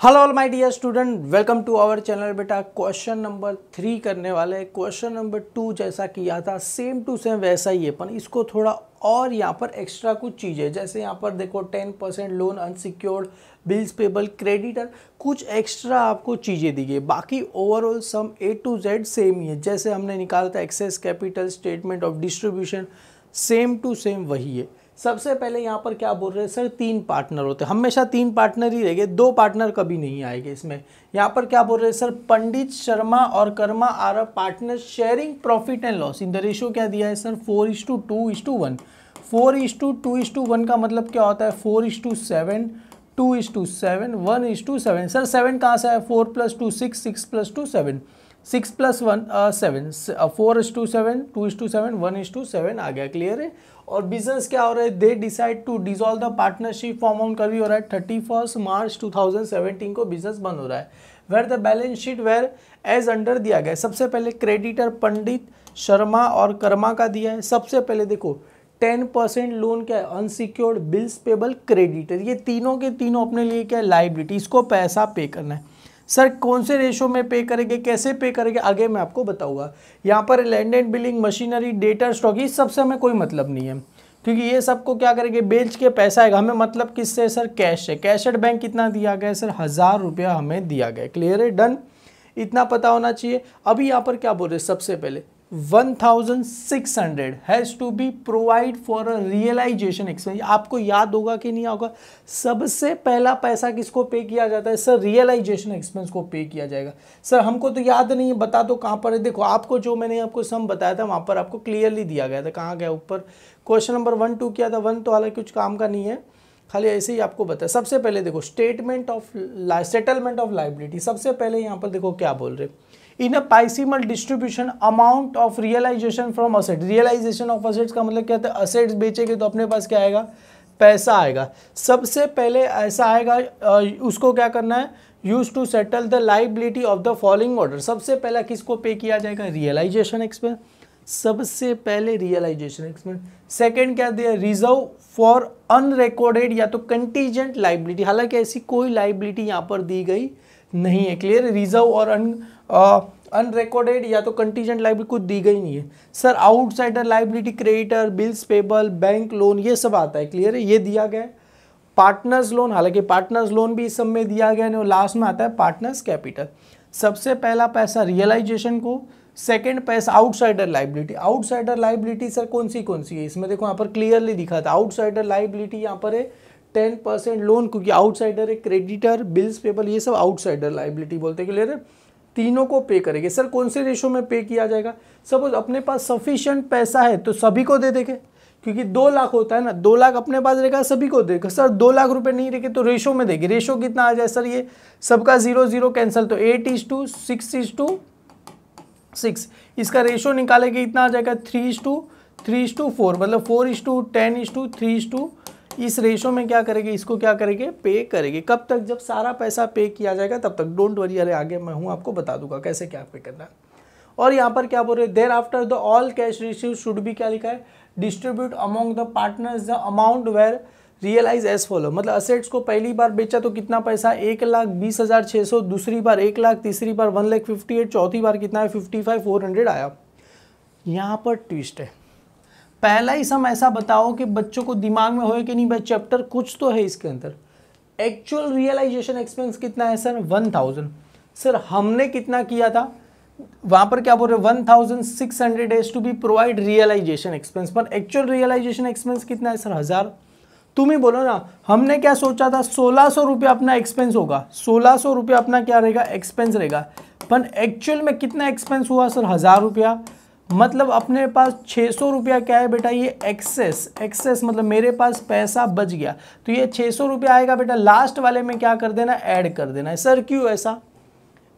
Hello all my dear student, welcome to our channel. बेटा question number 3 करने वाले। Question number 2 जैसा किया था सेम टू सेम वैसा ही है, पर इसको थोड़ा और यहाँ पर एक्स्ट्रा कुछ चीज़ें, जैसे यहाँ पर देखो 10% loan, unsecured, bills payable, creditor, कुछ एक्स्ट्रा आपको चीज़ें दी गई। बाकी overall sum A to Z same ही है। जैसे हमने निकाला था excess capital, statement of distribution, same to same वही है। सबसे पहले यहाँ पर क्या बोल रहे हैं सर, 3 पार्टनर होते हैं, हमेशा 3 पार्टनर ही रहेंगे, 2 पार्टनर कभी नहीं आएंगे इसमें। यहाँ पर क्या बोल रहे हैं सर, पंडित शर्मा और Karma are a partner sharing profit and loss in the ratio. क्या दिया है सर, 4:2:1। 4:2:1 का मतलब क्या होता है, 4:7, 2:7, 1:7। सर 7 कहाँ से आया, 4 + 2 6, 6 + 2 7, 6 + 1 7, 4:7, 2:7, 1:7 आ गया। क्लियर है। और बिजनेस क्या हो रहा है, they decide to dissolve the partnership. Form on कभी हो रहा है 31 मार्च 2017 को बिजनेस बंद हो रहा है। Where the balance sheet were as under दिया गया है। सबसे पहले क्रेडिटर पंडित शर्मा और कर्मा का दिया है। सबसे पहले देखो 10% लोन क्या है, अनसिक्योर्ड, बिल्स पेबल, क्रेडिटर, ये तीनों के तीनों अपने लिए क्या है, लाइबिलिटी, इसको पैसा पे करना है। सर कौन से रेशो में पे करेंगे, कैसे पे करेंगे, आगे मैं आपको बताऊंगा। यहाँ पर land and billing, machinery, data, stock, इस सबसे हमें कोई मतलब नहीं है, क्योंकि ये सबको क्या करेंगे, बेच के पैसा आएगा। हमें मतलब किससे सर, कैश है। कैश एट बैंक कितना दिया गया है सर, 1000 रुपया हमें दिया गया। क्लियर है, डन, इतना पता होना चाहिए। अभी यहाँ पर क्या बोल रहे हैं, सबसे पहले 1600 has to be provide for a realisation expense. आपको याद होगा कि नहीं होगा, सबसे पहला पैसा किसको पे किया जाता है सर, रियलाइजेशन एक्सपेंस को पे किया जाएगा। सर हमको तो याद नहीं है, बता दो कहाँ पर है। देखो आपको जो मैंने आपको सम बताया था वहाँ पर आपको क्लियरली दिया गया था। कहाँ गया, ऊपर क्वेश्चन नंबर 1 2 किया था। 1 तो हालांकि कुछ काम का नहीं है, खाली ऐसे ही आपको बताया। सबसे पहले देखो statement of settlement of liability. सबसे पहले यहाँ पर देखो क्या बोल रहे, in a piecemeal distribution amount of realisation from asset. Realisation of assets का मतलब क्या होता है, असेट्स बेचेंगे तो अपने पास क्या आएगा, पैसा आएगा। सबसे पहले ऐसा आएगा, उसको क्या करना है, use to settle the liability of the following order. सबसे पहला किसको पे किया जाएगा, रियलाइजेशन एक्सपेंस। सबसे पहले रियलाइजेशन एक्सपेंस। सेकंड क्या दिया, रिजर्व फॉर अनरिकॉर्डेड या तो कंटीजेंट लाइबिलिटी। हालांकि ऐसी कोई लाइबिलिटी यहाँ पर दी गई नहीं है। क्लियर, रिजर्व और अनरिकॉर्डेड या तो कंटीजेंट लाइबिलिटी कुछ दी गई नहीं है। Sir outsider liability, creditor, bills payable, bank loan, ये सब आता है। क्लियर है, ये दिया गया है। पार्टनर्स लोन, हालांकि पार्टनर्स लोन भी इस सब में दिया गया है। लास्ट में आता है पार्टनर्स कैपिटल। सबसे पहला पैसा रियलाइजेशन को, सेकंड पैसा outsider liability. Outsider liability sir कौन सी है इसमें, देखो यहाँ पर क्लियरली दिखा था। आउटसाइडर लाइबिलिटी यहाँ पर है 10% लोन, क्योंकि आउटसाइडर है, क्रेडिटर, बिल्स पेबल, ये सब आउटसाइडर लाइबिलिटी बोलते हैं। क्लियर है, तीनों को पे करेंगे। सर कौन से रेशो में पे किया जाएगा, सपोज अपने पास सफिशिएंट पैसा है तो सभी को दे देंगे, क्योंकि 2 लाख होता है ना, 2 लाख अपने पास रहेगा, सभी को देगा। सर 2 लाख रुपए नहीं रहेंगे तो रेशो में देंगे। रेशो कितना आ जाए सर, ये सबका 0 0 कैंसिल, तो 8:6:6। इसका रेशो निकालेंगे, इतना आ जाएगा 3:4, मतलब 4:10:3:3। इस रेशो में क्या करेंगे, इसको क्या करेंगे, पे करेंगे। कब तक, जब सारा पैसा पे किया जाएगा तब तक। डोंट वरी, अरे आगे मैं हूँ, आपको बता दूंगा कैसे क्या पे करना है। और यहाँ पर क्या बोल रहे हैं, thereafter the all cash receive should be, क्या लिखा है, distribute among the partners the amount were realise as follow. मतलब असेट्स को पहली बार बेचा तो कितना पैसा, 1,20,600, दूसरी बार 1 लाख, तीसरी बार 1,58,000, चौथी बार कितना है, 55,400 आया। यहाँ पर ट्विस्ट है, पहला ही सम ऐसा बताओ कि बच्चों को दिमाग में होए कि नहीं भाई, चैप्टर कुछ तो है इसके अंदर। एक्चुअल रियलाइजेशन एक्सपेंस कितना है सर, 1000। सर हमने कितना किया था, वहां पर क्या बोल रहे, 1600 has to be provide realisation expense, पर एक्चुअल रियलाइजेशन एक्सपेंस कितना है सर, 1000। तुम ही बोलो ना, हमने क्या सोचा था, 1600 रुपया अपना एक्सपेंस होगा, 1600 रुपया अपना क्या रहेगा, एक्सपेंस रहेगा, पर एक्चुअल में कितना एक्सपेंस हुआ सर, 1000 रुपया। मतलब अपने पास 600 रुपया क्या है बेटा, ये एक्सेस मतलब मेरे पास पैसा बच गया, तो ये 600 रुपया आएगा बेटा, लास्ट वाले में क्या कर देना, ऐड कर देना है। सर क्यों ऐसा,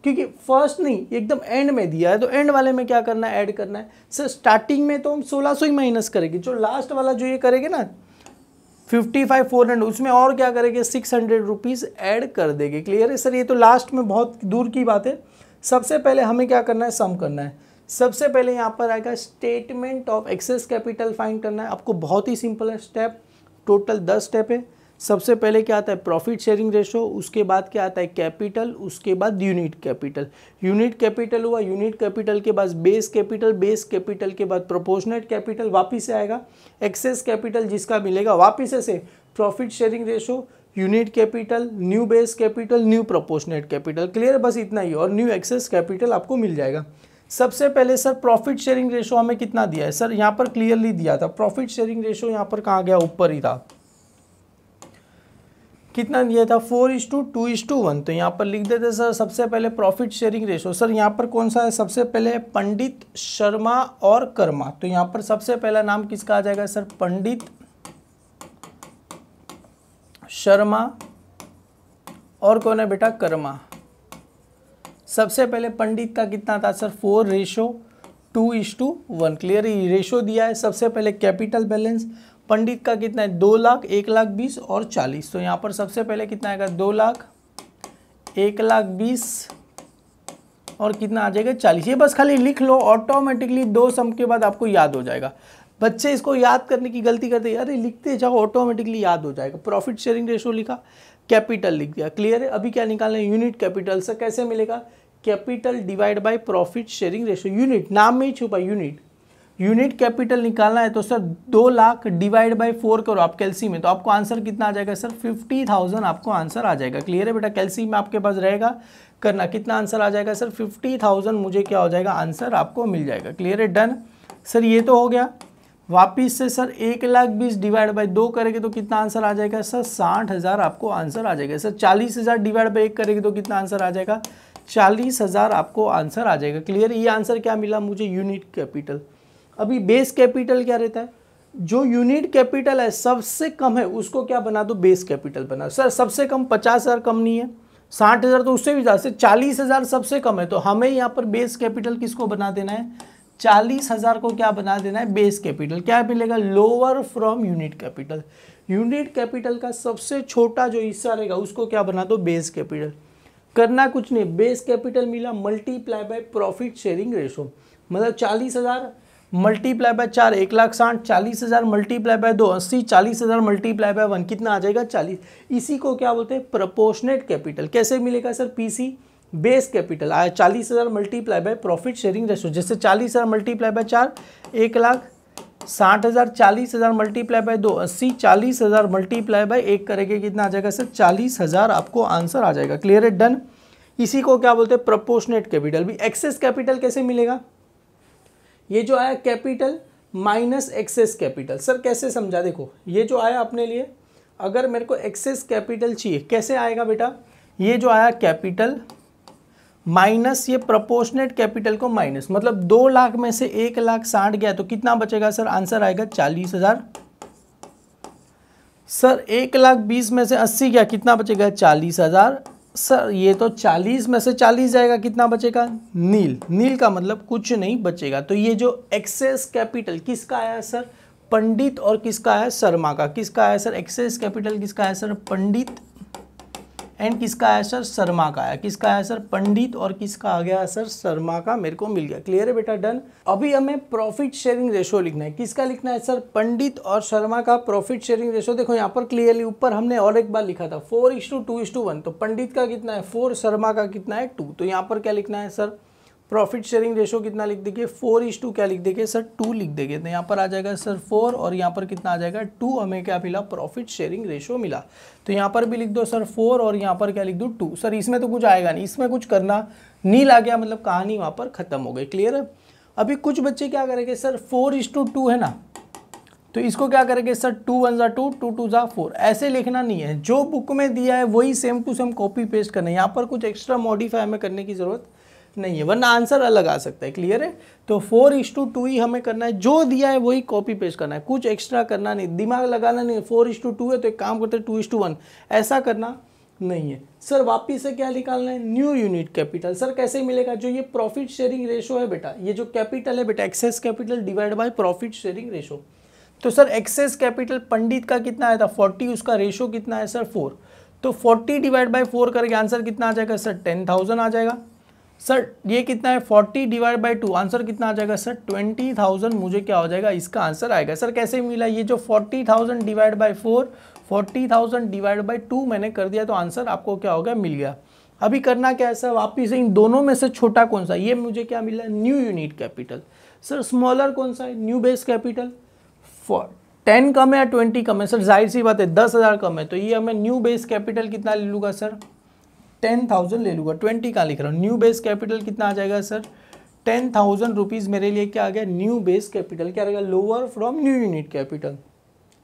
क्योंकि फर्स्ट नहीं, एकदम एंड में दिया है, तो एंड वाले में क्या करना है, ऐड करना है। सर स्टार्टिंग में तो हम 1600 ही माइनस करेंगे, जो लास्ट वाला जो ये करेंगे ना 55,400, उसमें और क्या करेंगे, 600 रुपीज़ ऐड कर देंगे। क्लियर है सर, ये तो लास्ट में बहुत दूर की बात है। सबसे पहले हमें क्या करना है, सम करना है। सबसे पहले यहाँ पर आएगा statement of excess capital find करना है आपको, बहुत ही सिंपल है स्टेप, टोटल 10 स्टेप है। सबसे पहले क्या आता है प्रॉफिट शेयरिंग रेशो, उसके बाद क्या आता है कैपिटल, उसके बाद यूनिट कैपिटल। यूनिट कैपिटल हुआ, यूनिट कैपिटल के बाद बेस कैपिटल, बेस कैपिटल के बाद प्रोपोर्शनेट कैपिटल, वापिस से आएगा एक्सेस कैपिटल जिसका मिलेगा, वापिस से profit sharing ratio, unit capital, new base capital, new proportionate capital. Clear है, बस इतना ही, और न्यू एक्सेस कैपिटल आपको मिल जाएगा। सबसे पहले सर प्रॉफिट शेयरिंग रेशो हमें कितना दिया है सर, यहाँ पर क्लियरली दिया था प्रॉफिट शेयरिंग रेशो, यहाँ पर कहाँ गया, ऊपर ही था, कितना दिया था 4:2:1। तो यहाँ पर लिख देते सर सबसे पहले प्रॉफिट शेयरिंग रेशो। सर यहाँ पर कौन सा है, सबसे पहले पंडित, शर्मा और कर्मा। तो यहाँ पर सबसे पहला नाम किसका आ जाएगा सर, पंडित, शर्मा और कौन है बेटा, कर्मा। सबसे पहले पंडित का कितना था सर 4:2:1। क्लियर, रेशो दिया है। सबसे पहले कैपिटल बैलेंस पंडित का कितना है 2 लाख, 1 लाख 20 और 40। तो यहाँ पर सबसे पहले कितना आएगा 2 लाख, 1 लाख 20 और कितना आ जाएगा 40। ये बस खाली लिख लो, ऑटोमेटिकली 2 सम के बाद आपको याद हो जाएगा। बच्चे इसको याद करने की गलती करते हैं, अरे लिखते जाओ ऑटोमेटिकली याद हो जाएगा। प्रॉफिट शेयरिंग रेशो लिखा, कैपिटल लिख दिया। क्लियर है, अभी क्या निकालना है यूनिट कैपिटल। सर कैसे मिलेगा, capital divide by profit sharing ratio, unit नाम में ही छुपा यूनिट। यूनिट कैपिटल निकालना है तो सर 2 लाख डिवाइड बाय 4 करो आप कैलसी में, तो आपको आंसर कितना आ जाएगा सर 50,000 आपको आंसर आ जाएगा। क्लियर है बेटा, कैलसी में आपके पास रहेगा करना, कितना आंसर आ जाएगा सर 50,000 मुझे क्या हो जाएगा आंसर आपको मिल जाएगा। क्लियर है, डन। सर ये तो हो गया। वापिस से सर 1 लाख 20 डिवाइड बाय 2 करेंगे तो कितना आंसर आ जाएगा सर 60,000 आपको आंसर आ जाएगा। सर 40,000 डिवाइड बाय 1 करेंगे तो कितना आंसर आ जाएगा 40,000 आपको आंसर आ जाएगा। क्लियर, ये आंसर क्या मिला मुझे, यूनिट कैपिटल। अभी बेस कैपिटल क्या रहता है, जो यूनिट कैपिटल है सबसे कम है उसको क्या बना दो, बेस कैपिटल बना। सर सबसे कम 50,000 कम नहीं है, 60,000 तो उससे भी ज़्यादा, 40,000 सबसे कम है, तो हमें यहाँ पर बेस कैपिटल किसको बना देना है, 40,000 को क्या बना देना है बेस कैपिटल। क्या मिलेगा, lower from unit capital. Unit capital का सबसे छोटा जो हिस्सा रहेगा उसको क्या बना दो, बेस कैपिटल। करना कुछ नहीं, बेस कैपिटल मिला multiply by profit sharing ratio, मतलब 40,000 multiply by 4 1,60,000, 40,000 multiply by 2 80, 40,000 multiply by 1 कितना आ जाएगा 40। इसी को क्या बोलते हैं प्रोपोर्शनेट कैपिटल। कैसे मिलेगा सर, पीसी बेस कैपिटल आया 40,000 multiply by profit sharing ratio. जैसे 40,000 multiply by 4 1,60,000, 40,000 multiply by 2 80, 40,000 multiply by 1 करेंगे कितना आ जाएगा सर 40,000 आपको आंसर आ जाएगा। क्लियर है, डन। इसी को क्या बोलते हैं प्रोपोर्शनेट कैपिटल। भी एक्सेस कैपिटल कैसे मिलेगा, ये जो आया capital minus excess capital. Sir कैसे समझा, देखो ये जो आया अपने लिए, अगर मेरे को एक्सेस कैपिटल चाहिए कैसे आएगा बेटा, ये जो आया कैपिटल माइनस ये प्रोपोर्शनेट कैपिटल को माइनस, मतलब 2 लाख में से 1,60,000 गया तो कितना बचेगा सर, आंसर आएगा 40,000। सर 1,20,000 में से 80 गया कितना बचेगा 40,000। सर ये तो 40 में से 40 जाएगा कितना बचेगा, नील। नील का मतलब कुछ नहीं बचेगा। तो ये जो एक्सेस कैपिटल किसका आया सर, पंडित और किसका है शर्मा का। किसका आया सर एक्सेस कैपिटल, किसका है सर पंडित एंड किसका आया सर शर्मा का आया। किसका आया सर पंडित और किसका आ गया सर शर्मा का, मेरे को मिल गया। क्लियर है बेटा, डन। अभी हमें प्रॉफिट शेयरिंग रेशो लिखना है। किसका लिखना है सर, पंडित और शर्मा का प्रॉफिट शेयरिंग रेशो। देखो यहाँ पर क्लियरली ऊपर हमने और एक बार लिखा था 4:2:1। तो पंडित का कितना है 4, शर्मा का कितना है 2। तो यहाँ पर क्या लिखना है सर, प्रॉफिट शेयरिंग रेशो कितना लिख देंगे 4:2 क्या लिख देंगे सर 2 लिख देंगे। तो यहाँ पर आ जाएगा सर 4 और यहाँ पर कितना आ जाएगा 2। हमें क्या मिला, प्रॉफिट शेयरिंग रेशो मिला। तो यहाँ पर भी लिख दो सर 4 और यहाँ पर क्या लिख दो 2। सर इसमें तो कुछ आएगा नहीं, इसमें कुछ करना नील आ गया, मतलब कहानी वहाँ पर खत्म हो गई। क्लियर है। अभी कुछ बच्चे क्या करेंगे सर 4:2 है ना, तो इसको क्या करेंगे सर 2 1 जा 2, 2 2 जा 4। ऐसे लिखना नहीं है, जो बुक में दिया है वही same to same copy paste करना है। यहाँ पर कुछ एक्स्ट्रा मॉडिफाई हमें करने की जरूरत नहीं है, वरना आंसर अलग आ सकता है। क्लियर है। तो 4:2 ही हमें करना है, जो दिया है वही कॉपी पेस्ट करना है, कुछ एक्स्ट्रा करना नहीं, दिमाग लगाना नहीं। 4:2 है तो एक काम करते हैं 2:1, ऐसा करना नहीं है। सर वापिस से क्या निकालना है, न्यू यूनिट कैपिटल। सर कैसे मिलेगा, जो ये प्रॉफिट शेयरिंग रेशो है बेटा, ये जो कैपिटल है बेटा excess capital divide by profit sharing ratio. तो सर एक्सेस कैपिटल पंडित का कितना आया था 40, उसका रेशो कितना है सर 4। तो 40 डिवाइड बाय 4 करके आंसर कितना आ जाएगा सर 10,000 आ जाएगा। सर ये कितना है 40 डिवाइड बाय 2, आंसर कितना आ जाएगा सर 20,000 मुझे क्या हो जाएगा इसका आंसर आएगा। सर कैसे मिला, ये जो 40,000 डिवाइड बाय 4 40,000 डिवाइड बाई 2 मैंने कर दिया, तो आंसर आपको क्या हो गया, मिल गया। अभी करना क्या है सर, वापिस से इन दोनों में से छोटा कौन सा, ये मुझे क्या मिला, new unit capital. Sir smaller कौन सा है, न्यू बेस कैपिटल। 10 कम है या 20 कम है, सर जाहिर सी बात है 10,000 कम है, तो ये हमें न्यू बेस कैपिटल कितना ले लूँगा सर, 10,000 ले लूँगा। 20 कहाँ लिख रहा हूँ, न्यू बेस कैपिटल कितना आ जाएगा सर, 10,000 रुपीज़ मेरे लिए क्या आ गया, न्यू बेस कैपिटल। क्या रहेगा, lower from new unit capital.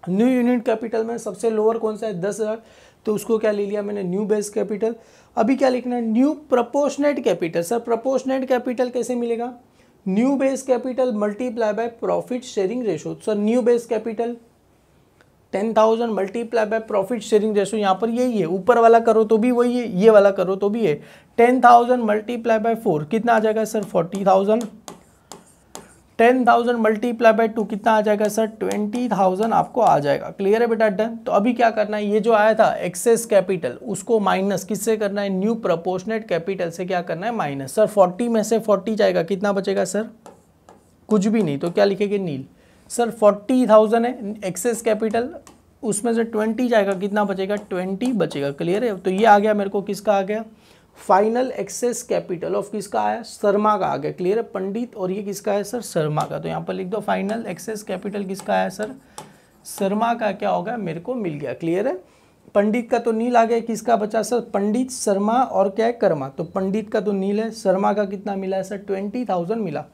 New unit capital में सबसे लोअर कौन सा है, 10,000, तो उसको क्या ले लिया मैंने, न्यू बेस कैपिटल। अभी क्या लिखना है, new proportionate capital. Sir proportionate capital कैसे मिलेगा, new base capital multiply by profit sharing ratio. Sir new base capital 10,000 multiply by profit sharing ratio, यहाँ पर यही है, ऊपर वाला करो तो भी वही है, ये वाला करो तो भी है। 10,000 मल्टीप्लाई बाय 4 कितना आ जाएगा सर, 40,000। 10,000 मल्टीप्लाई बाय 2 कितना आ जाएगा सर, 20,000 आपको आ जाएगा। क्लियर है बेटा, डन। तो अभी क्या करना है, ये जो आया था एक्सेस कैपिटल, उसको माइनस किससे करना है, न्यू प्रोपोर्शनेट कैपिटल से क्या करना है, माइनस। सर 40 में से 40 जाएगा, कितना बचेगा सर, कुछ भी नहीं, तो क्या लिखेंगे, नील। सर 40,000 है एक्सेस कैपिटल, उसमें से 20 जाएगा, कितना बचेगा, 20 बचेगा। क्लियर है, तो ये आ गया मेरे को, किसका आ गया, फाइनल एक्सेस कैपिटल ऑफ किसका आया, शर्मा का आ गया। क्लियर है पंडित, और ये किसका है सर, शर्मा का। तो यहाँ पर लिख दो फाइनल एक्सेस कैपिटल किसका आया सर, शर्मा का क्या होगा, मेरे को मिल गया। क्लियर है, पंडित का तो नील आ गया, किसका बचा सर, पंडित, शर्मा और क्या है, कर्मा। तो पंडित का तो नील है, शर्मा का कितना मिला है सर, 20,000 मिला।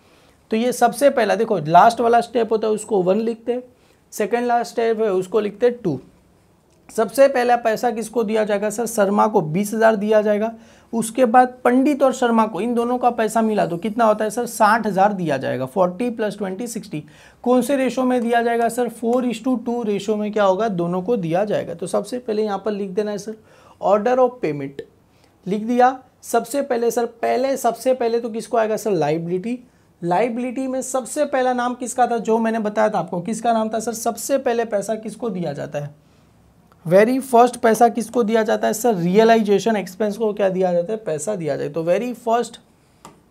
तो ये सबसे पहला देखो, लास्ट वाला स्टेप होता है उसको 1 लिखते, सेकेंड लास्ट स्टेप है उसको लिखते 2। सबसे पहला पैसा किसको दिया जाएगा सर, शर्मा को 20,000 दिया जाएगा। उसके बाद पंडित और शर्मा को, इन दोनों का पैसा मिला तो कितना होता है सर, 60,000 दिया जाएगा। 40 + 20 60। कौन से रेशो में दिया जाएगा सर, 4:2 रेशो में क्या होगा, दोनों को दिया जाएगा। तो सबसे पहले यहाँ पर लिख देना है सर, ऑर्डर ऑफ पेमेंट लिख दिया। सबसे पहले सर, सबसे पहले तो किसको आएगा सर, लाइबिलिटी। लाइबिलिटी में सबसे पहला नाम किसका था, जो मैंने बताया था आपको, किसका नाम था सर, सबसे पहले पैसा किसको दिया जाता है, वेरी फर्स्ट पैसा किसको दिया जाता है सर, रियलाइजेशन एक्सपेंस को क्या दिया जाता है, पैसा दिया जाए। तो वेरी फर्स्ट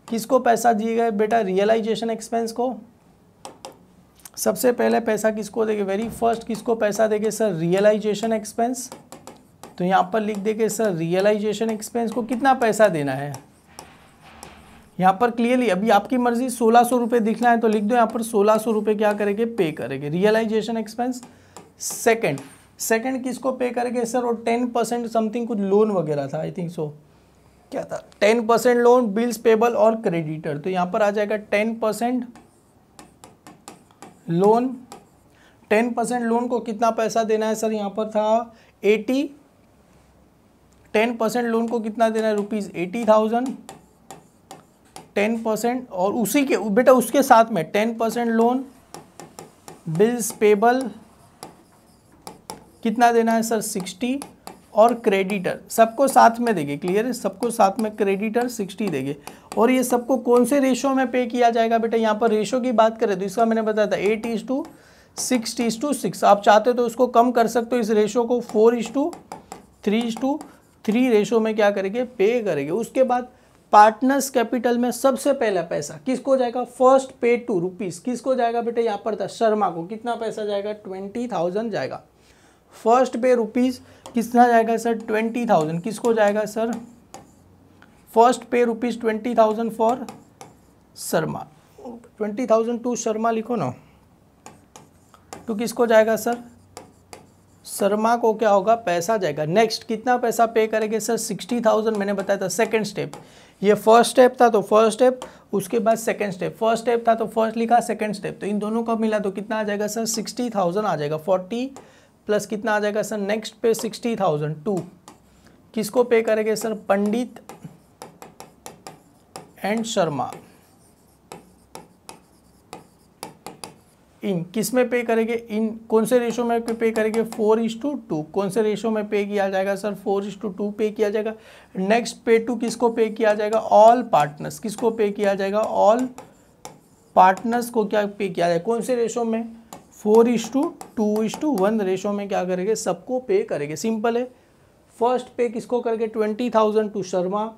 किसको पैसा दिए गए बेटा, रियलाइजेशन एक्सपेंस को। सबसे पहले पैसा किसको देंगे, वेरी फर्स्ट किसको पैसा देंगे सर, रियलाइजेशन एक्सपेंस। तो यहाँ पर लिख देंगे सर, रियलाइजेशन एक्सपेंस को कितना पैसा देना है, यहाँ पर क्लियरली अभी आपकी मर्जी, 1600 रुपये दिखना है तो लिख दो यहाँ पर 1600 रुपये क्या करेंगे, पे करेंगे रियलाइजेशन एक्सपेंस। सेकंड किसको पे करेंगे सर, और 10% समथिंग कुछ लोन वगैरह था, आई थिंक सो, क्या था, 10% लोन, बिल्स पेबल और क्रेडिटर। तो यहाँ पर आ जाएगा 10% लोन। 10% लोन को कितना पैसा देना है सर, यहाँ पर था 80। 10% लोन को कितना देना है, ₹80,000। 10% और उसी के बेटा उसके साथ में 10% लोन, बिल्स पेबल कितना देना है सर, 60, और क्रेडिटर सबको साथ में देंगे। क्लियर है, सबको साथ में क्रेडिटर 60 देंगे। और ये सबको कौन से रेशो में पे किया जाएगा बेटा, यहाँ पर रेशो की बात करें तो इसका मैंने बताया था 8:6:6। आप चाहते तो उसको कम कर सकते हो इस रेशो को, 4:3:3 रेशो में क्या करेंगे, पे करेंगे। उसके बाद पार्टनर्स कैपिटल में सबसे पहला पैसा किसको जाएगा, फर्स्ट पे ₹2 किसको जाएगा बेटा, यहाँ पर था शर्मा को। कितना पैसा जाएगा, 20,000 जाएगा। फर्स्ट पे रुपीस कितना जाएगा सर, 20,000 किसको जाएगा सर, फर्स्ट पे ₹20,000 फॉर शर्मा। 20,000 टू शर्मा लिखो ना, तो किसको जाएगा सर, शर्मा को क्या होगा, पैसा जाएगा। नेक्स्ट कितना पैसा पे करेंगे सर, 60,000 मैंने बताया था सेकंड स्टेप। ये फर्स्ट स्टेप था तो फर्स्ट स्टेप, उसके बाद सेकंड स्टेप। फर्स्ट स्टेप था तो फर्स्ट लिखा, सेकंड स्टेप, तो इन दोनों का मिला तो कितना आ जाएगा सर, 60,000 आ जाएगा। 40 प्लस कितना आ जाएगा सर, नेक्स्ट पे 60,000 टू किसको पे करेंगे सर, पंडित एंड शर्मा। इन किस में पे करेंगे, इन कौन से रेशो में पे करेंगे, 4:2। कौन से रेशो में पे किया जाएगा सर, 4:2 पे किया जाएगा। नेक्स्ट पे टू किसको पे किया जाएगा, ऑल पार्टनर्स। किसको पे किया जाएगा, ऑल पार्टनर्स को क्या पे किया जाएगा, कौन से रेशो में, 4:2:1 रेशो में क्या करेंगे, सबको पे करेंगे। सिंपल है। फर्स्ट पे किसको करेंगे, 20,000 टू शर्मा।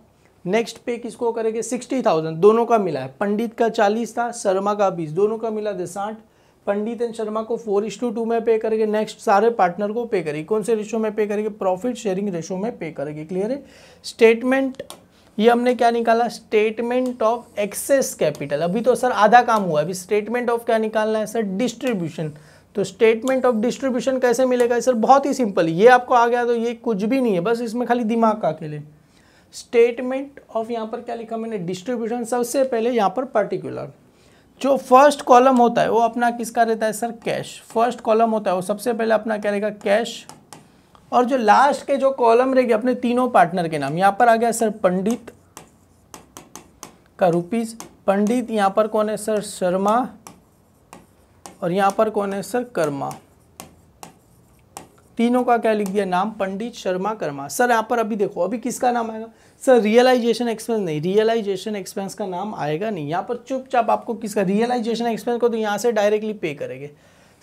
नेक्स्ट पे किसको करेंगे, 60,000, दोनों का मिला है, पंडित का 40 था, शर्मा का 20, दोनों का मिला 60। पंडित एंड शर्मा को 4:2 में पे करेंगे। नेक्स्ट सारे पार्टनर को पे करेंगे। कौन से रेशो में पे करेंगे? प्रॉफिट शेयरिंग रेशो में पे करेंगे। क्लियर है? स्टेटमेंट, ये हमने क्या निकाला? Statement of excess capital. अभी तो सर आधा काम हुआ है, अभी स्टेटमेंट ऑफ क्या निकालना है सर? डिस्ट्रीब्यूशन। तो स्टेटमेंट ऑफ डिस्ट्रीब्यूशन कैसे मिलेगा सर? बहुत ही सिंपल, ये आपको आ गया तो ये कुछ भी नहीं है, बस इसमें खाली दिमाग का खेले। स्टेटमेंट ऑफ, यहाँ पर क्या लिखा मैंने? डिस्ट्रीब्यूशन। सबसे पहले यहाँ पर पर्टिकुलर, जो फर्स्ट कॉलम होता है वो अपना किसका रहता है सर? कैश। फर्स्ट कॉलम होता है वो सबसे पहले अपना क्या रहेगा? कैश। और जो लास्ट के जो कॉलम रहेंगे अपने तीनों पार्टनर के नाम। यहाँ पर आ गया सर पंडित का रुपीस, पंडित। यहाँ पर कौन है सर? शर्मा। और यहाँ पर कौन है सर? कर्मा। तीनों का क्या लिख दिया नाम? पंडित, शर्मा, कर्मा। सर यहाँ पर अभी देखो, अभी किसका नाम आएगा सर? रियलाइजेशन एक्सपेंस नहीं, रियलाइजेशन एक्सपेंस का नाम आएगा नहीं। यहाँ पर चुपचाप आपको किसका? रियलाइजेशन एक्सपेंस को तो यहाँ से डायरेक्टली पे करेंगे।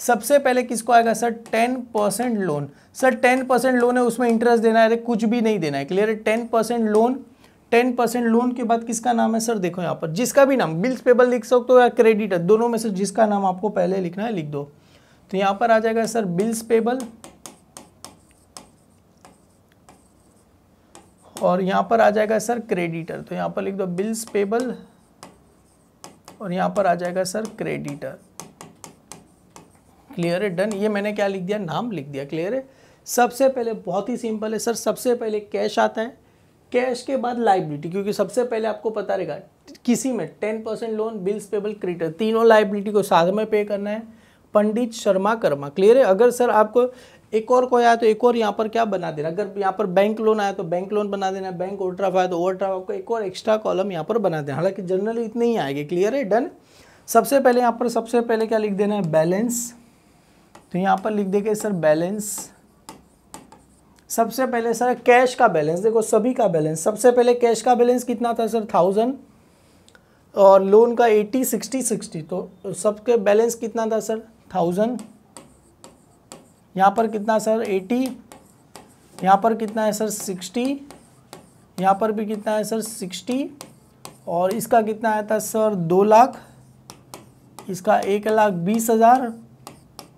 सबसे पहले किसको आएगा सर? 10% लोन। सर 10% लोन है, उसमें इंटरेस्ट देना है? कुछ भी नहीं देना है। क्लियर है? 10% लोन। 10% लोन के बाद किसका नाम है सर? देखो यहाँ पर जिसका भी नाम, बिल्स पेबल लिख सकते हो या क्रेडिटर, दोनों में से जिसका नाम आपको पहले लिखना है लिख दो। तो यहाँ पर आ जाएगा सर बिल्स पेबल, और यहाँ पर आ जाएगा सर क्रेडिटर। तो यहाँ पर लिख दो बिल्स पेबल, और यहाँ पर आ जाएगा सर क्रेडिटर। क्लियर है? डन। ये मैंने क्या लिख दिया? नाम लिख दिया। क्लियर है? सबसे पहले बहुत ही सिंपल है सर, सबसे पहले कैश आता है, कैश के बाद लाइबिलिटी, क्योंकि सबसे पहले आपको पता रहेगा किसी में 10% लोन, बिल्स पेबल, क्रेडिटर, तीनों लाइबिलिटी को साथ में पे करना है। पंडित, शर्मा, कर्मा। क्लियर है? अगर सर आपको एक और कोई आया तो एक और यहाँ पर क्या बना देना, अगर यहाँ पर बैंक लोन आया तो बैंक लोन बना देना, बैंक ओवरड्राफ्ट आया तो ओवरड्राफ्ट, आपको एक और एक्स्ट्रा कॉलम यहाँ पर बना देना। हालांकि जनरली इतने ही आएंगे। क्लियर है? डन। सबसे पहले यहाँ पर सबसे पहले क्या लिख देना है? बैलेंस। तो यहाँ पर लिख देंगे सर बैलेंस। सबसे पहले सर कैश का बैलेंस, देखो सभी का बैलेंस। सबसे पहले कैश का बैलेंस कितना था सर? 1000, और लोन का 80, 60, 60। तो सबके बैलेंस कितना था सर? 1000। यहाँ पर कितना सर? 80। यहाँ पर कितना है सर? 60। यहाँ पर भी कितना है सर? 60। और इसका कितना आया था सर? 2 लाख। इसका 1,20,000।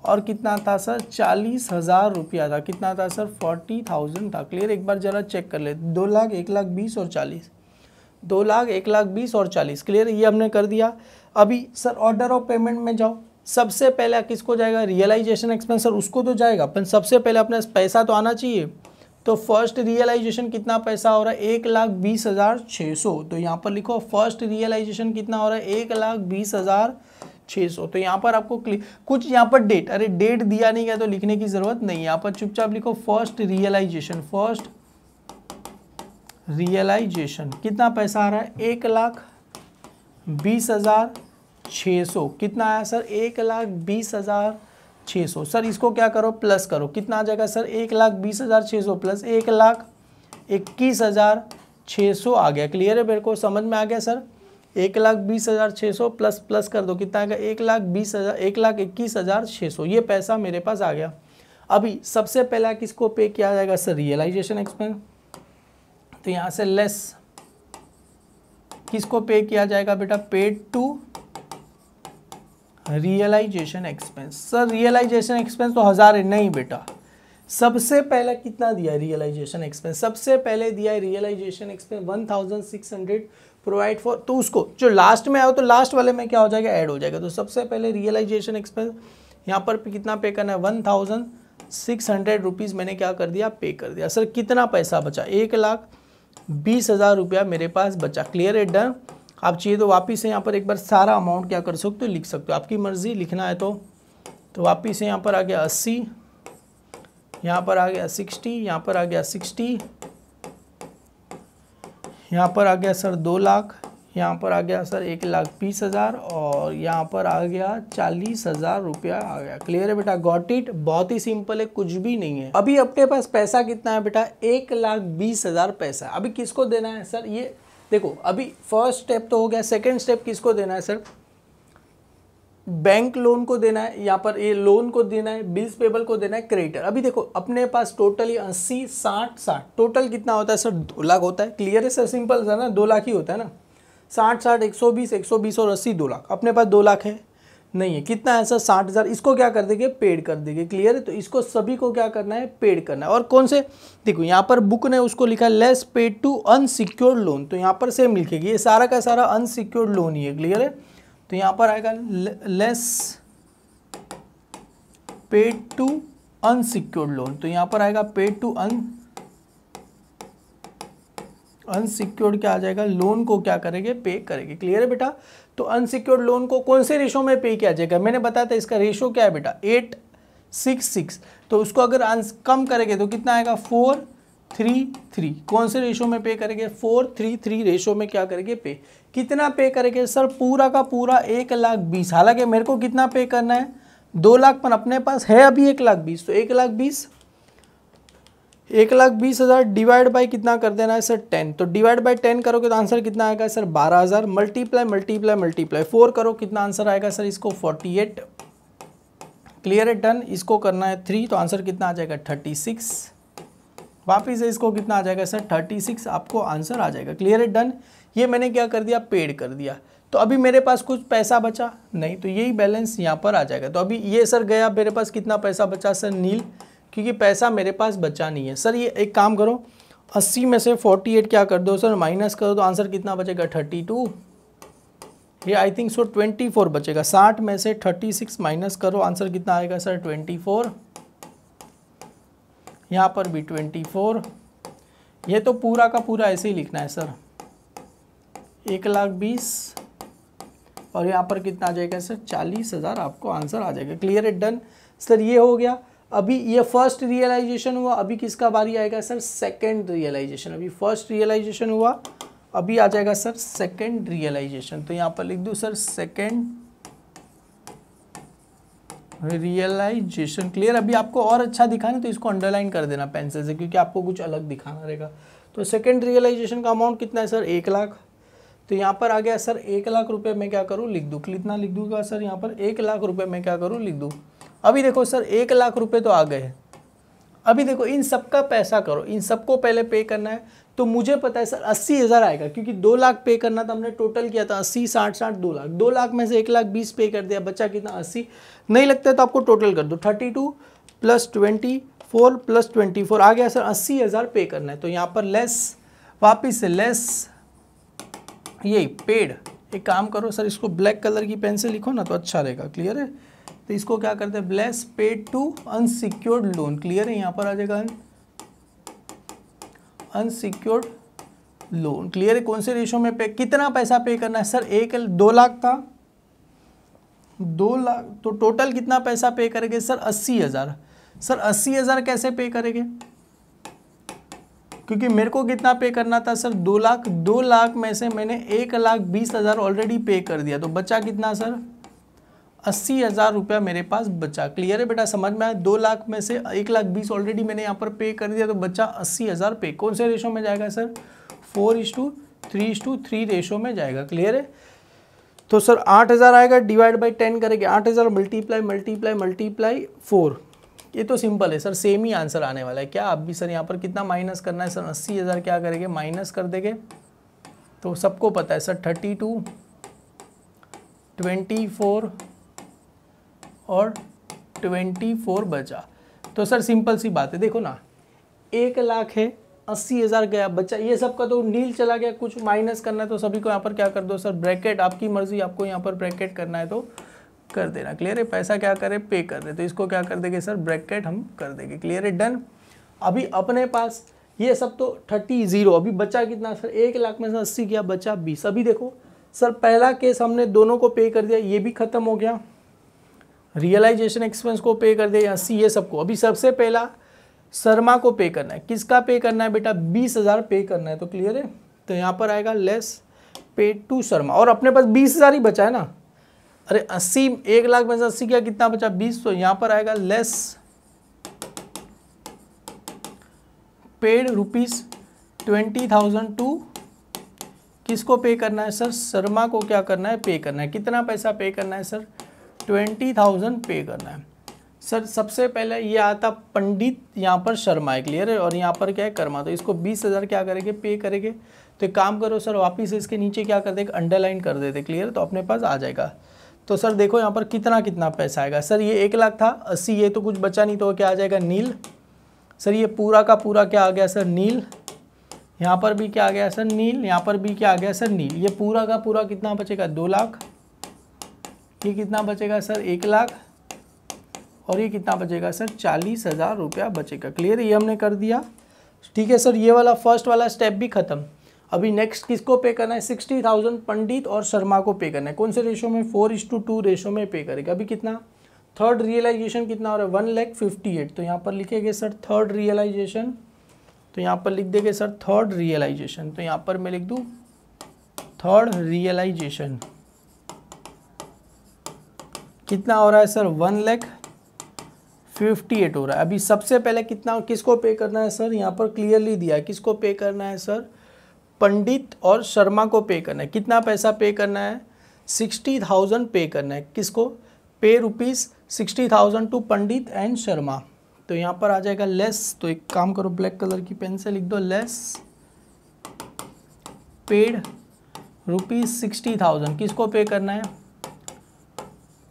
और कितना था सर? 40,000 रुपया था। कितना था सर? 40,000 था। क्लियर? एक बार जरा चेक कर ले। 2 लाख, 1,20,000 और 40। 2 लाख, 1,20,000 और 40। क्लियर? ये हमने कर दिया। अभी सर ऑर्डर ऑफ पेमेंट में जाओ। सबसे पहले किसको जाएगा? Realisation expense. सर उसको तो जाएगा, पर सबसे पहले अपने पैसा तो आना चाहिए। तो फर्स्ट रियलाइजेशन कितना पैसा हो रहा है? 1,20,600। तो यहाँ पर लिखो फर्स्ट रियलाइजेशन कितना हो रहा है? 1,20,600। तो यहाँ पर आपको कुछ यहाँ पर डेट, अरे डेट दिया नहीं गया तो लिखने की जरूरत नहीं। यहाँ पर चुपचाप लिखो फर्स्ट रियलाइजेशन। फर्स्ट रियलाइजेशन कितना पैसा आ रहा है? 1,20,600। कितना आया सर? 1,20,600। सर इसको क्या करो? प्लस करो। कितना आ जाएगा सर? 1,20,600 प्लस 1,21,600 आ गया। क्लियर है? मेरे को समझ में आ गया सर? 1,20,600 प्लस प्लस कर दो, कितना आएगा? 1,21,600। ये पैसा मेरे पास आ गया। अभी सबसे पहला किसको पे किया जाएगा सर? Realisation expense. तो यहाँ से लेस किसको पे किया जाएगा बेटा? Paid to realisation expense. Sir realisation expense तो 1000 है। नहीं बेटा, सबसे पहले कितना दिया रियलाइजेशन एक्सपेंस? सबसे पहले दिया है रियलाइजेशन एक्सपेंस 1600 प्रोवाइड फॉर। तो उसको जो लास्ट में आओ तो लास्ट वाले में क्या हो जाएगा? ऐड हो जाएगा। तो सबसे पहले रियलाइजेशन एक्सपेंस यहाँ पर कितना पे करना है? 1600 रुपीज़ मैंने क्या कर दिया? पे कर दिया। सर कितना पैसा बचा? 1,20,000 रुपया मेरे पास बचा। क्लियर है? डन। आप चाहिए तो वापिस से यहाँ पर एक बार सारा अमाउंट क्या कर सकते हो? लिख सकते हो, आपकी मर्जी। लिखना है तो वापिस से यहाँ पर आ गया 80, यहाँ पर आ गया 60, यहाँ पर आ गया 60, यहाँ पर आ गया सर 2 लाख, यहाँ पर आ गया सर 1,20,000 और यहाँ पर आ गया 40,000 रुपया आ गया। क्लियर है बेटा? Got it? बहुत ही सिंपल है, कुछ भी नहीं है। अभी अपने पास पैसा कितना है बेटा? 1,20,000 पैसा। अभी किसको देना है सर? ये देखो, अभी फर्स्ट स्टेप तो हो गया। सेकंड स्टेप किसको देना है सर? बैंक लोन को देना है, यहाँ पर ये लोन को देना है, बिल्स पेबल को देना है, क्रेडिटर। अभी देखो अपने पास टोटली 80, 60, 60 टोटल कितना होता है सर? 2 लाख होता है। क्लियर है सर? सिंपल है ना? 2 लाख ही होता है ना? 60, 60, 120, 120 और 80 2 लाख। अपने पास 2 लाख है। नहीं है। कितना है सर 60,000, इसको क्या कर देंगे पेड कर देंगे। क्लियर है, तो इसको सभी को क्या करना है पेड करना है। और कौन से, देखो यहाँ पर बुक ने उसको लिखा less paid to unsecured loan, तो यहाँ पर सेम लिखेगी, ये सारा का सारा अनसिक्योर्ड लोन ही है। क्लियर है, तो यहाँ पर आएगा less paid to unsecured loan, तो यहाँ पर आएगा पेड टू अनसिक्योर्ड क्या आ जाएगा, लोन को क्या करेंगे पे करेंगे। क्लियर है बेटा, तो अनसिक्योर्ड लोन को कौन से रेशो में पे किया जाएगा, मैंने बताया था इसका रेशो क्या है बेटा 866, तो उसको अगर कम करेंगे तो कितना आएगा 433। कौन से रेशो में पे करेंगे 433 रेशो में क्या करेंगे पे। कितना पे करेंगे सर, पूरा का पूरा 1,20,000। हालांकि मेरे को कितना पे करना है 2 लाख, पर अपने पास है अभी 1,20,000, तो 1,20,000 डिवाइड बाई कितना कर देना है सर 10, तो डिवाइड बाई 10 करोगे तो आंसर कितना आएगा सर 12,000। मल्टीप्लाई मल्टीप्लाई मल्टीप्लाई 4 करो, कितना आंसर आएगा सर इसको 48। क्लियर है, डन। इसको करना है 3, तो आंसर कितना आ जाएगा 36। वापिस से इसको कितना आ जाएगा सर 36, आपको आंसर आ जाएगा। क्लियर है, डन। ये मैंने क्या कर दिया पेड कर दिया। तो अभी मेरे पास कुछ पैसा बचा नहीं, तो यही बैलेंस यहाँ पर आ जाएगा। तो अभी ये सर गया, मेरे पास कितना पैसा बचा सर नील, क्योंकि पैसा मेरे पास बचा नहीं है। सर ये एक काम करो 80 में से 48 क्या कर दो सर माइनस करो, तो आंसर कितना बचेगा 32। ये आई थिंक सो 24 बचेगा। 60 में से 36 माइनस करो, आंसर कितना आएगा सर 24। यहाँ पर भी 24। ये तो पूरा का पूरा ऐसे ही लिखना है सर 1,20,000, और यहाँ पर कितना आ जाएगा सर 40,000, आपको आंसर आ जाएगा। क्लियर है, डन। सर ये हो गया। अभी ये फर्स्ट रियलाइजेशन हुआ, अभी किसका बारी आएगा सर सेकंड रियलाइजेशन। अभी फर्स्ट रियलाइजेशन हुआ, अभी आ जाएगा सर सेकंड रियलाइजेशन। तो यहाँ पर लिख दूँ सर सेकंड रियलाइजेशन। क्लियर, अभी आपको और अच्छा दिखाना तो इसको अंडरलाइन कर देना पेंसिल से, क्योंकि आपको कुछ अलग दिखाना रहेगा। तो सेकंड रियलाइजेशन का अमाउंट कितना है सर 1 लाख। तो यहाँ पर आ गया सर 1 लाख रुपए मैं क्या करूँ लिख दूँ, कितना लिख दूँगा सर यहाँ पर 1 लाख रुपए मैं क्या करूँ लिख दूँ। अभी देखो सर 1 लाख रुपए तो आ गए। अभी देखो इन सब का पैसा करो, इन सबको पहले पे करना है। तो मुझे पता है सर 80,000 आएगा, क्योंकि 2 लाख पे करना था, हमने टोटल किया था 80 60 60 2 लाख। 2 लाख में से 1,20,000 पे कर दिया, बच्चा कितना 80। नहीं लगता है तो आपको टोटल कर दो 32 + 24 + 24 आ गया सर 80,000 पे करना है। तो यहाँ पर लेस, वापिस से लेस यही पेड। एक काम करो सर इसको ब्लैक कलर की पेन से लिखो ना तो अच्छा रहेगा। क्लियर है, तो इसको क्या करते हैं less paid to unsecured loan. Clear है, यहाँ पर आ जाएगा अनसिक्योर्ड लोन। क्लियर है, कौन से रेशो में पे, कितना पैसा पे करना है सर 2 लाख था, 2 लाख, तो टोटल कितना पैसा पे करेंगे सर 80,000। सर 80,000 कैसे पे करेंगे, क्योंकि मेरे को कितना पे करना था सर 2 लाख। 2 लाख में से मैंने 1,20,000 ऑलरेडी पे कर दिया, तो बचा कितना सर 80,000 रुपया मेरे पास बचा। क्लियर है बेटा, समझ में आया। 2 लाख में से 1,20,000 ऑलरेडी मैंने यहाँ पर पे कर दिया, तो बचा 80,000 पे। कौन से रेशो में जाएगा सर 4:3:3 रेशो में जाएगा। क्लियर है, तो सर 8,000 आएगा, डिवाइड बाई 10 करेंगे 8,000 मल्टीप्लाई मल्टीप्लाई मल्टीप्लाई 4। ये तो सिंपल है सर, सेम ही आंसर आने वाला है। क्या आप भी सर यहाँ पर कितना माइनस करना है सर 80,000 क्या करेंगे माइनस कर देंगे, तो सबको पता है सर 32 24 और 24 बचा। तो सर सिंपल सी बात है, देखो ना 1 लाख है 80,000 गया बचा, ये सब का तो नील चला गया, कुछ माइनस करना है तो सभी को यहाँ पर क्या कर दो सर ब्रैकेट, आपकी मर्जी, आपको यहाँ पर ब्रैकेट करना है तो कर देना। क्लियर है, पैसा क्या करे पे कर रहे, तो इसको क्या कर देंगे सर ब्रैकेट हम कर देंगे। क्लियर है, डन। अभी अपने पास ये सब तो 30, अभी बचा कितना सर 1 लाख में से 80 गया बचा 20। अभी देखो सर पहला केस हमने दोनों को पे कर दिया, ये भी खत्म हो गया, रियलाइजेशन एक्सपेंस को पे कर दिया 80 ये सबको। अभी सबसे पहला शर्मा को पे करना है, किसका पे करना है बेटा 20,000 पे करना है। तो क्लियर है, तो यहाँ पर आएगा लेस पेड टू शर्मा, और अपने पास 20,000 ही बचा है ना। अरे 80, 1 लाख में से 80 क्या कितना बचा 20, तो यहाँ पर आएगा लेस पेड ₹20,000 टू किसको पे करना है सर शर्मा को क्या करना है पे करना है। कितना पैसा पे करना है सर 20,000 पे करना है। सर सबसे पहले ये आता पंडित, यहाँ पर शर्मा है। क्लियर है, और यहाँ पर क्या है कर्मा, तो इसको 20,000 क्या करेंगे पे करेंगे। तो एक काम करो सर वापिस इसके नीचे क्या कर देंगे अंडरलाइन कर देते। क्लियर, तो अपने पास आ जाएगा। तो सर देखो यहाँ पर कितना कितना पैसा आएगा। सर ये 1 लाख था, 80 ये तो कुछ बचा नहीं, तो क्या आ जाएगा नील। सर ये पूरा का पूरा क्या आ गया सर नील, यहाँ पर भी क्या आ गया सर नील, यहाँ पर भी क्या आ गया सर नील। ये पूरा का पूरा कितना बचेगा 2 लाख, ये कितना बचेगा सर 1 लाख, और ये कितना बचेगा सर 40,000 रुपया बचेगा। क्लियर, ये हमने कर दिया। ठीक है सर, ये वाला फर्स्ट वाला स्टेप भी खत्म। अभी नेक्स्ट किसको पे करना है, 60,000 पंडित और शर्मा को पे करना है। कौन से रेशो में, 4:2 रेशो में पे करेगा। अभी कितना, थर्ड रियलाइजेशन कितना हो रहा है 1,58,000। तो यहाँ पर लिखेंगे सर थर्ड रियलाइजेशन, तो यहाँ पर लिख देंगे सर थर्ड रियलाइजेशन। तो यहाँ पर मैं लिख दूँ थर्ड रियलाइजेशन कितना हो रहा है सर 1,58,000 हो रहा है। अभी सबसे पहले कितना किसको पे करना है सर, यहाँ पर क्लियरली दिया है किसको पे करना है सर, पंडित और शर्मा को पे करना है। कितना पैसा पे करना है, 60,000 पे करना है। किसको, पे ₹60,000 टू पंडित एंड शर्मा। तो यहाँ पर आ जाएगा लेस, तो एक काम करो ब्लैक कलर की पेन से लिख दो लेस पेड ₹60,000 किसको पे करना है,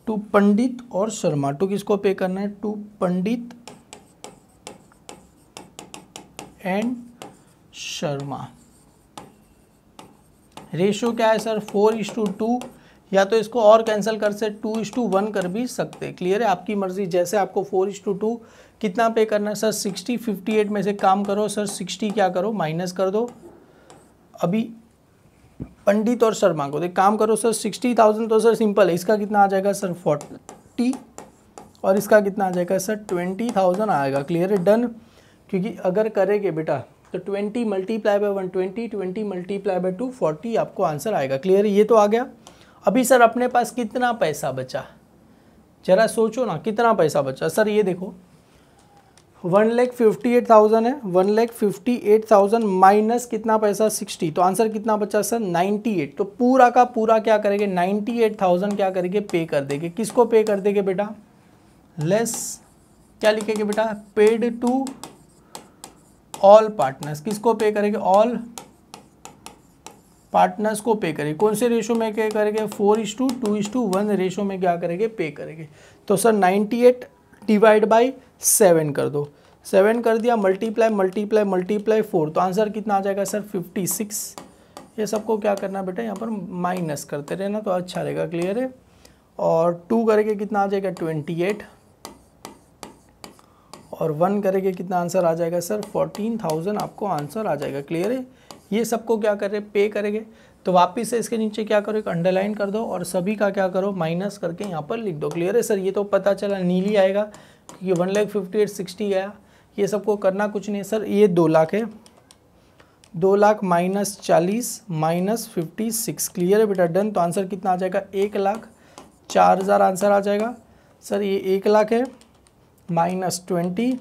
टू पंडित और शर्मा। टू किसको पे करना है, to Pandit and Sharma. Ratio क्या है सर 4:2, या तो इसको और कैंसिल कर से 2:1 कर भी सकते। क्लियर है, आपकी मर्जी, जैसे आपको 4:2 कितना पे करना है सर 60, 58 में से काम करो सर 60 क्या करो माइनस कर दो। अभी पंडित और शर्मा को देख काम करो सर 60,000, तो सर सिंपल है, इसका कितना आ जाएगा सर 40 और इसका कितना आ जाएगा सर 20,000 आएगा। क्लियर है, डन। क्योंकि अगर करेंगे बेटा तो 20 मल्टीप्लाई बाय 120, 20 मल्टीप्लाई बाय 240 आपको आंसर आएगा। क्लियर है, ये तो आ गया। अभी सर अपने पास कितना पैसा बचा, जरा सोचो ना कितना पैसा बचा। सर ये देखो 1,58,000 है, 1,58,000 माइनस कितना पैसा 60, तो आंसर कितना बचा सर 98। तो पूरा का पूरा क्या करेंगे 98,000 क्या करेंगे पे कर देंगे। किसको पे कर देंगे बेटा, लेस क्या लिखेंगे बेटा, पेड टू ऑल पार्टनर्स। किसको पे करेंगे, ऑल पार्टनर्स को पे करेंगे। कौन से रेशो में क्या करेंगे, 4:2:1 रेशो में क्या करेंगे पे करेंगे। तो सर 98 डिवाइड बाई 7 कर दो, 7 कर दिया, मल्टीप्लाई मल्टीप्लाई मल्टीप्लाई 4, तो आंसर कितना आ जाएगा सर 56। ये सबको क्या करना बेटा यहाँ पर माइनस करते रहना तो अच्छा रहेगा। क्लियर है, और 2 करेंगे कितना आ जाएगा 28, और 1 करेंगे कितना आंसर आ जाएगा सर 14,000 आपको आंसर आ जाएगा। क्लियर है, ये सबको क्या कर रहे पे करेंगे। तो वापिस से इसके नीचे क्या करो, एक अंडरलाइन कर दो और सभी का क्या करो माइनस करके यहाँ पर लिख दो। क्लियर है सर, ये तो पता चला नीली आएगा क्योंकि 1,58,60 गया। ये सबको करना कुछ नहीं सर, ये 2 लाख है, 2 लाख माइनस 40 माइनस 56। क्लियर है बेटा, डन। तो आंसर कितना आ जाएगा 1,04,000 आंसर आ जाएगा। सर ये 1 लाख है माइनस 20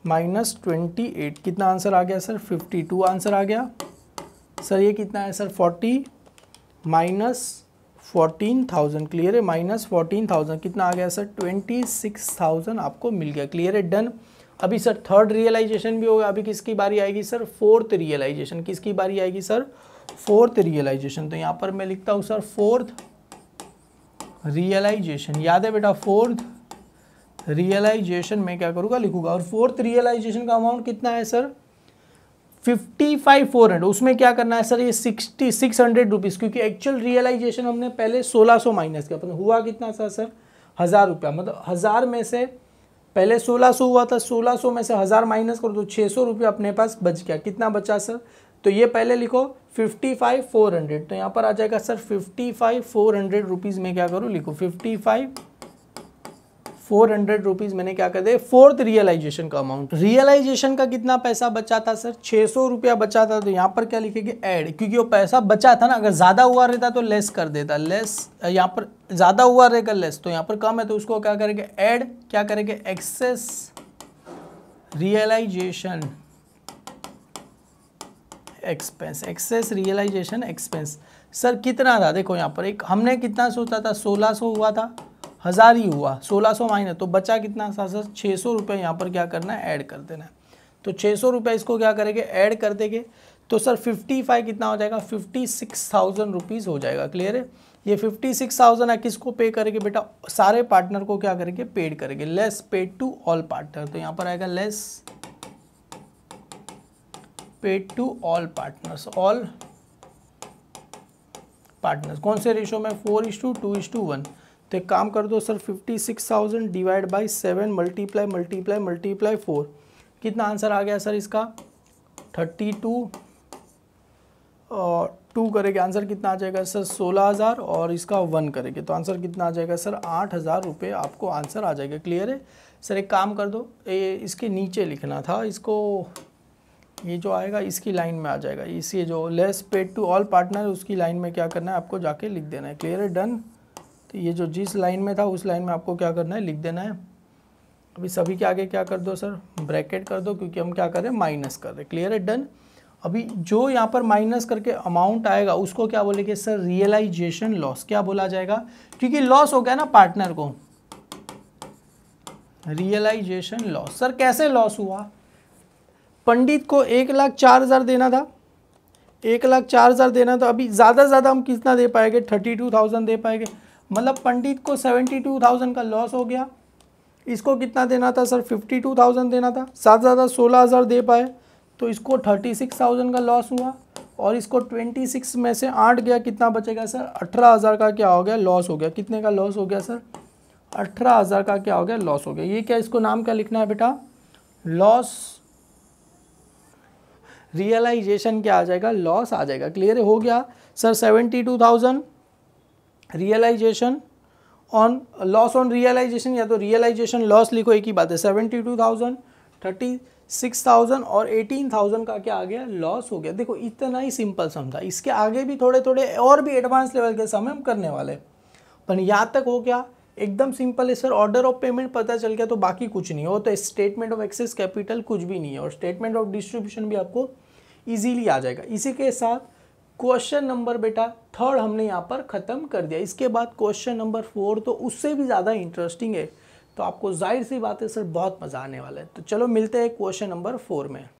माइनस 28 कितना आंसर आ गया सर 52 आंसर आ गया। सर ये कितना है सर 40 माइनस 14,000। क्लियर है, माइनस 14,000 कितना आ गया सर 26,000 आपको मिल गया। क्लियर है, डन। अभी सर थर्ड रियलाइजेशन भी होगा। अभी किसकी बारी आएगी सर, फोर्थ रियलाइजेशन। किसकी बारी आएगी सर, फोर्थ रियलाइजेशन। तो यहाँ पर मैं लिखता हूँ सर फोर्थ रियलाइजेशन। याद है बेटा, फोर्थ रियलाइजेशन में क्या करूँगा लिखूंगा। और फोर्थ रियलाइजेशन का अमाउंट कितना है सर 55,400। उसमें क्या करना है सर, ये 600 रुपीज़, क्योंकि एक्चुअल रियलाइजेशन हमने पहले 1600 माइनस किया। हुआ कितना था सर 1000 रुपया, मतलब 1000 में से पहले 1600 हुआ था, 1600 में से 1000 माइनस करो तो 600 रुपया अपने पास बच गया। कितना बचा सर, तो ये पहले लिखो 55,400। तो यहाँ पर आ जाएगा सर 55,400 रुपीज़ में क्या करूँ लिखो 55,400 रुपीज़ मैंने क्या कर दिया फोर्थ रियलाइजेशन का अमाउंट। रियलाइजेशन का कितना पैसा बचा था सर 600 रुपया बचा था। तो यहाँ पर क्या लिखेंगे ऐड, क्योंकि वो पैसा बचा था ना, अगर ज़्यादा हुआ रहता तो लेस कर देता, लेस यहाँ पर ज़्यादा हुआ रहेगा लेस, तो यहाँ पर कम है तो उसको क्या करेंगे ऐड, क्या करेंगे excess realisation expense, excess realisation expense. Sir कितना था देखो यहाँ पर, एक हमने कितना सोचा था 1600 हुआ था, 1000 ही हुआ, 1600 माइनस तो बचा कितना था सर 600 रुपये। यहाँ पर क्या करना है ऐड कर देना है। तो 600 रुपये इसको क्या करेंगे ऐड कर देंगे। तो सर 55 कितना हो जाएगा, 56,000 रुपीज़ हो जाएगा। क्लियर है। ये 56,000 है, किसको पे करेंगे बेटा, सारे पार्टनर को क्या करेंगे, पेड करेंगे। Less paid to all partner, तो यहाँ पर आएगा less paid to all partners, all partners. कौन से रेशो में, 4:2:1। तो एक काम कर दो sir, 56,000 divide by 7 multiply multiply multiply 4, कितना आंसर आ गया सर इसका, 32 और 2 करेंगे, आंसर कितना आ जाएगा सर 16,000 और इसका 1 करेंगे तो आंसर कितना आ जाएगा सर 8,000 रुपये आपको आंसर आ जाएगा। क्लियर है सर। एक काम कर दो, ये इसके नीचे लिखना था इसको, ये जो आएगा इसकी लाइन में आ जाएगा, इसी जो less paid to all partner उसकी लाइन में क्या करना है आपको जाके लिख देना है। क्लियर है, डन। तो ये जो जिस लाइन में था उस लाइन में आपको क्या करना है, लिख देना है। अभी सभी के आगे क्या कर दो सर, ब्रैकेट कर दो, क्योंकि हम क्या कर रहे हैं, माइनस कर रहे हैं। क्लियर है, डन। अभी जो यहाँ पर माइनस करके अमाउंट आएगा उसको क्या बोलेंगे सर, रियलाइजेशन लॉस। क्या बोला जाएगा, क्योंकि लॉस हो गया ना पार्टनर को, रियलाइजेशन लॉस। सर कैसे लॉस हुआ, पंडित को 1,04,000 देना था, 1,04,000 देना था। अभी ज़्यादा से ज़्यादा हम कितना दे पाएंगे, 32,000 दे पाएंगे, मतलब पंडित को 72,000 का लॉस हो गया। इसको कितना देना था सर, 52,000 देना था, ज़्यादा से ज़्यादा 16,000 दे पाए, तो इसको 36,000 का लॉस हुआ। और इसको 26 में से 8 गया, कितना बचेगा सर, 18,000 का क्या हो गया, लॉस हो गया। कितने का लॉस हो गया सर, 18,000 का क्या हो गया, लॉस हो गया। ये क्या, इसको नाम क्या लिखना है बेटा, लॉस, रियलाइजेशन क्या आ जाएगा, लॉस आ जाएगा। क्लियर हो गया sir. 72,000 realisation on, loss on realisation, या तो रियलाइजेशन लॉस लिखो, एक ही बात है। 72,000, 36,000 और 18,000 का क्या आ गया, लॉस हो गया। देखो इतना ही सिंपल सम था, इसके आगे भी थोड़े थोड़े और भी एडवांस लेवल के सम हम करने वाले, पर यहाँ तक हो गया एकदम सिंपल है सर। ऑर्डर ऑफ पेमेंट पता चल गया तो बाकी कुछ नहीं हो, तो स्टेटमेंट ऑफ एक्सेस कैपिटल कुछ भी नहीं है, और स्टेटमेंट ऑफ डिस्ट्रीब्यूशन भी आपको इजीली आ जाएगा। इसी के साथ क्वेश्चन नंबर बेटा 3 हमने यहाँ पर ख़त्म कर दिया। इसके बाद क्वेश्चन नंबर 4 तो उससे भी ज़्यादा इंटरेस्टिंग है, तो आपको जाहिर सी बात है सर बहुत मज़ा आने वाला है। तो चलो मिलते हैं क्वेश्चन नंबर 4 में।